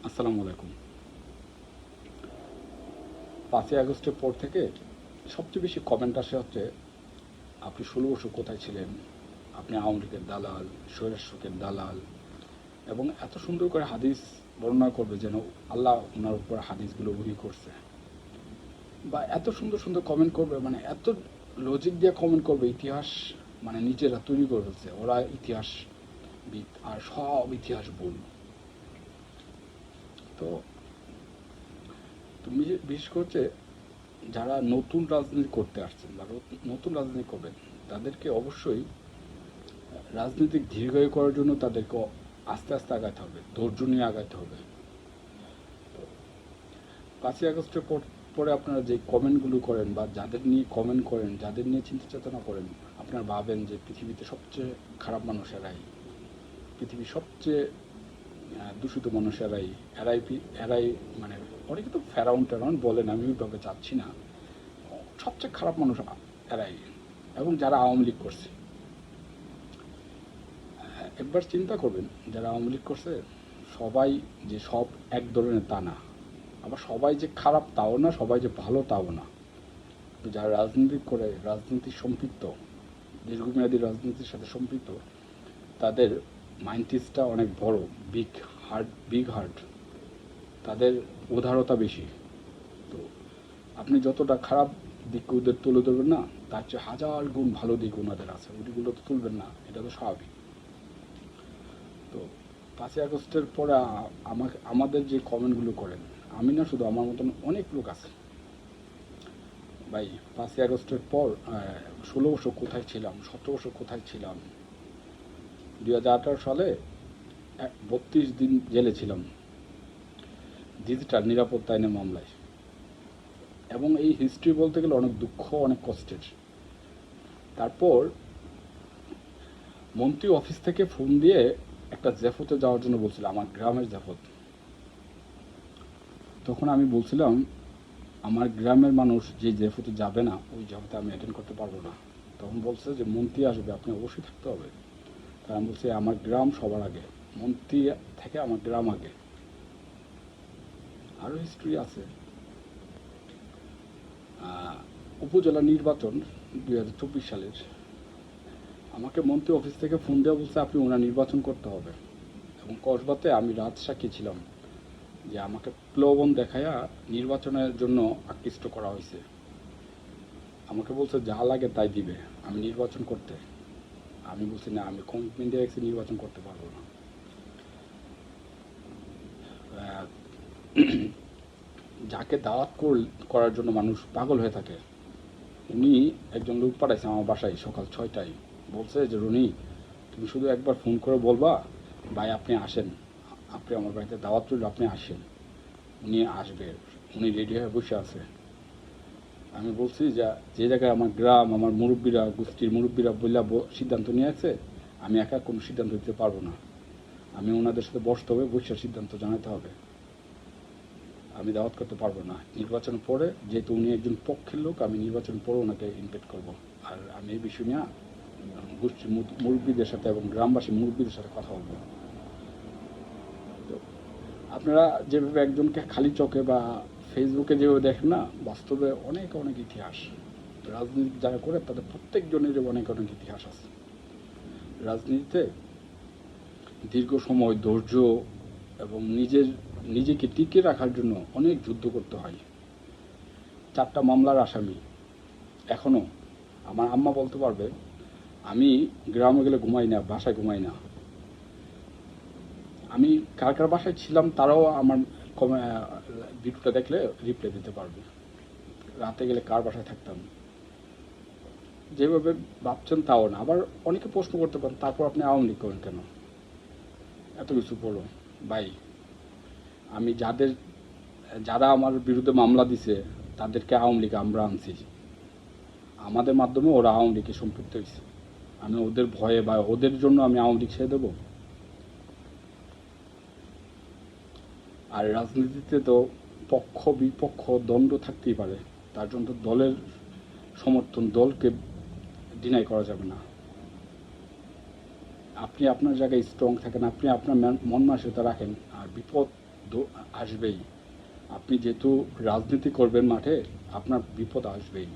আসসালামু আলাইকুম। ৫ই আগস্টের পর থেকে সবচেয়ে বেশি কমেন্ট আসে হচ্ছে, আপনি ১৬ বছর কোথায় ছিলেন? আপনি আওয়ামী লীগের দালাল, স্বৈরাচারের দালাল, এবং এত সুন্দর করে হাদিস বর্ণনা করবে যেন আল্লাহ ওনার উপর হাদিসগুলো ওহী করছে। বা এত সুন্দর সুন্দর কমেন্ট করবে, মানে এত লজিক দিয়ে কমেন্ট করবে, ইতিহাস মানে নিজেরা তৈরি করে ফেলছে। ওরা ইতিহাসবিদ আর সব ইতিহাস ভুল। তো তুমি বিশেষ করছে যারা নতুন রাজনীতি করতে আসছেন বা নতুন রাজনীতি করবেন, তাদেরকে অবশ্যই রাজনৈতিক দীর্ঘায়ু করার জন্য তাদেরকে আস্তে আস্তে আগাতে হবে, ধৈর্য নিয়ে আগাতে হবে। ৫ই আগস্টের পরে আপনারা যে কমেন্টগুলো করেন বা যাদের নিয়ে কমেন্ট করেন, যাদের নিয়ে চিন্তা চেতনা করেন, আপনারা ভাবেন যে পৃথিবীতে সবচেয়ে খারাপ মানুষ এরাই, পৃথিবীর সবচেয়ে দূষিত মানুষ এরাই, এরাই মানে অনেকে তো ফেরাউন টেরাউন বলেন, আমি ওইভাবে চাচ্ছি না। সবচেয়ে খারাপ মানুষ এরাই, এবং যারা আওয়ামী লীগ করছে। একবার চিন্তা করবেন, যারা আওয়ামী লীগ করছে সবাই যে সব এক ধরনের তা না, আবার সবাই যে খারাপ তাও না, সবাই যে ভালো তাও না। যারা রাজনীতি করে, রাজনীতি সম্পৃক্ত, দীর্ঘমেয়াদী রাজনীতির সাথে সম্পৃক্ত, তাদের মাইন্ডটিসটা অনেক বড়, বিগ হার্ট, তাদের উদারতা বেশি। তো আপনি যতটা খারাপ দিক ওদের তুলে ধরবেন না, তার চেয়ে হাজার গুণ ভালো দিক ওনাদের আছে, ওইগুলো তো তুলবেন না, এটা তো স্বাভাবিক। তো ৫ই আগস্টের পরে আমাদের যে কমেন্টগুলো করেন, আমি না শুধু, আমার মতন অনেক লোক আছে ভাই। ৫ই আগস্টের পর ১৬ বছর কোথায় ছিলাম, ১৭ বছর কোথায় ছিলাম। ২০১৮ সালে ৩২ দিন জেলে ছিলাম ডিজিটাল নিরাপত্তা আইনের মামলায়। এবং এই হিস্ট্রি বলতে গেলে অনেক দুঃখ, অনেক কষ্টের। তারপর মন্ত্রী অফিস থেকে ফোন দিয়ে একটা জেফতে যাওয়ার জন্য বলছিল, আমার গ্রামের জেফত। তখন আমি বলছিলাম, আমার গ্রামের মানুষ যে জেফতে যাবে না, ওই জেফতে আমি অ্যাটেন্ড করতে পারবো না। তখন বলছে যে মন্ত্রী আসবে, আপনি অবশ্যই থাকতে হবে। তাই আমি বলছি, আমার গ্রাম সবার আগে, মন্ত্রী থেকে আমার গ্রাম আগে। আরও হিস্ট্রি আছে। উপজেলা নির্বাচন ২০২৪ সালের, আমাকে মন্ত্রী অফিস থেকে ফোন দেওয়া বলছে, আপনি ওনার নির্বাচন করতে হবে। এবং কসবাতে আমি রাজসাক্ষী ছিলাম যে আমাকে প্রলোভন দেখায়া নির্বাচনের জন্য আকৃষ্ট করা হয়েছে। আমাকে বলছে যা লাগে তাই দিবে আমি নির্বাচন করতে। আমি বলছি না, আমি কমিটমেন্টে রেখেছি, নির্বাচন করতে পারবো না। যাকে দাওয়াত করার জন্য মানুষ পাগল হয়ে থাকে, উনি একজন লোক পাঠাইছে আমার বাসায় সকাল 6টায়। বলছে যে রনি, তুমি শুধু একবার ফোন করে বলবা, ভাই আপনি আসেন, আপনি আমার বাড়িতে দাওয়াত রইল, আপনি আসেন। উনি আসবে, উনি রেডি হয়ে বসে আছে। আমি বলছি যে জায়গায় আমার গ্রাম, আমার মুরব্বীরা, গোষ্ঠীর মুরব্বীরা বললা সিদ্ধান্ত নিয়ে আছে, আমি একা কোনো সিদ্ধান্ত দিতে পারবো না। আমি ওনাদের সাথে বসতে হবে, বসে সিদ্ধান্ত জানাতে হবে। আমি দাওয়াত করতে পারবো না। নির্বাচন পরে, যেহেতু উনি একজন পক্ষের লোক, আমি নির্বাচন পরে ওনাকে ইনভাইট করবো। আর আমি এই বিষয় নিয়ে গোষ্ঠীর মুরব্বীদের সাথে এবং গ্রামবাসী মুরব্বীদের সাথে কথা বলবো। তো আপনারা যেভাবে একজনকে খালি চোখে বা ফেসবুকে যেভাবে দেখেন না, বাস্তবে অনেক অনেক ইতিহাস। রাজনীতি যারা করে তাদের প্রত্যেকজনের অনেক অনেক ইতিহাস আছে। রাজনীতিতে দীর্ঘ সময় ধৈর্য এবং নিজেকে টিকে রাখার জন্য অনেক যুদ্ধ করতে হয়। 4টা মামলার আসামি এখনও। আমার আম্মা বলতে পারবে, আমি গ্রামে গেলে ঘুমাই না, বাসায় ঘুমাই না। আমি কার কার বাসায় ছিলাম তারাও আমার ভিডিওটা দেখলে রিপ্লাই দিতে পারবে, রাতে গেলে কার বাসায় থাকতাম। যেভাবে ভাবছেন তাও না। আবার অনেকে প্রশ্ন করতে পারেন, তারপর আপনি আওয়ামী লীগ করেন কেন, এত কিছু বলো। ভাই, আমি যারা আমার বিরুদ্ধে মামলা দিছে তাদেরকে আওয়ামী লীগে আমরা আনছি, আমাদের মাধ্যমে ওরা আওয়ামী লীগে সম্পৃক্ত হয়েছে। আমি ওদের ভয়ে বা ওদের জন্য আমি আওয়ামী লীগ ছেড়ে দেবো? আর রাজনীতিতে তো পক্ষ বিপক্ষ দ্বন্দ্ব থাকতেই পারে, তার জন্য তো দলের সমর্থন, দলকে ডিনাই করা যাবে না। আপনি আপনার জায়গায় স্ট্রং থাকেন, আপনি আপনার মন মানসিকতা রাখেন, আর বিপদ আসবেই। আপনি যেহেতু রাজনীতি করবেন মাঠে, আপনার বিপদ আসবেই।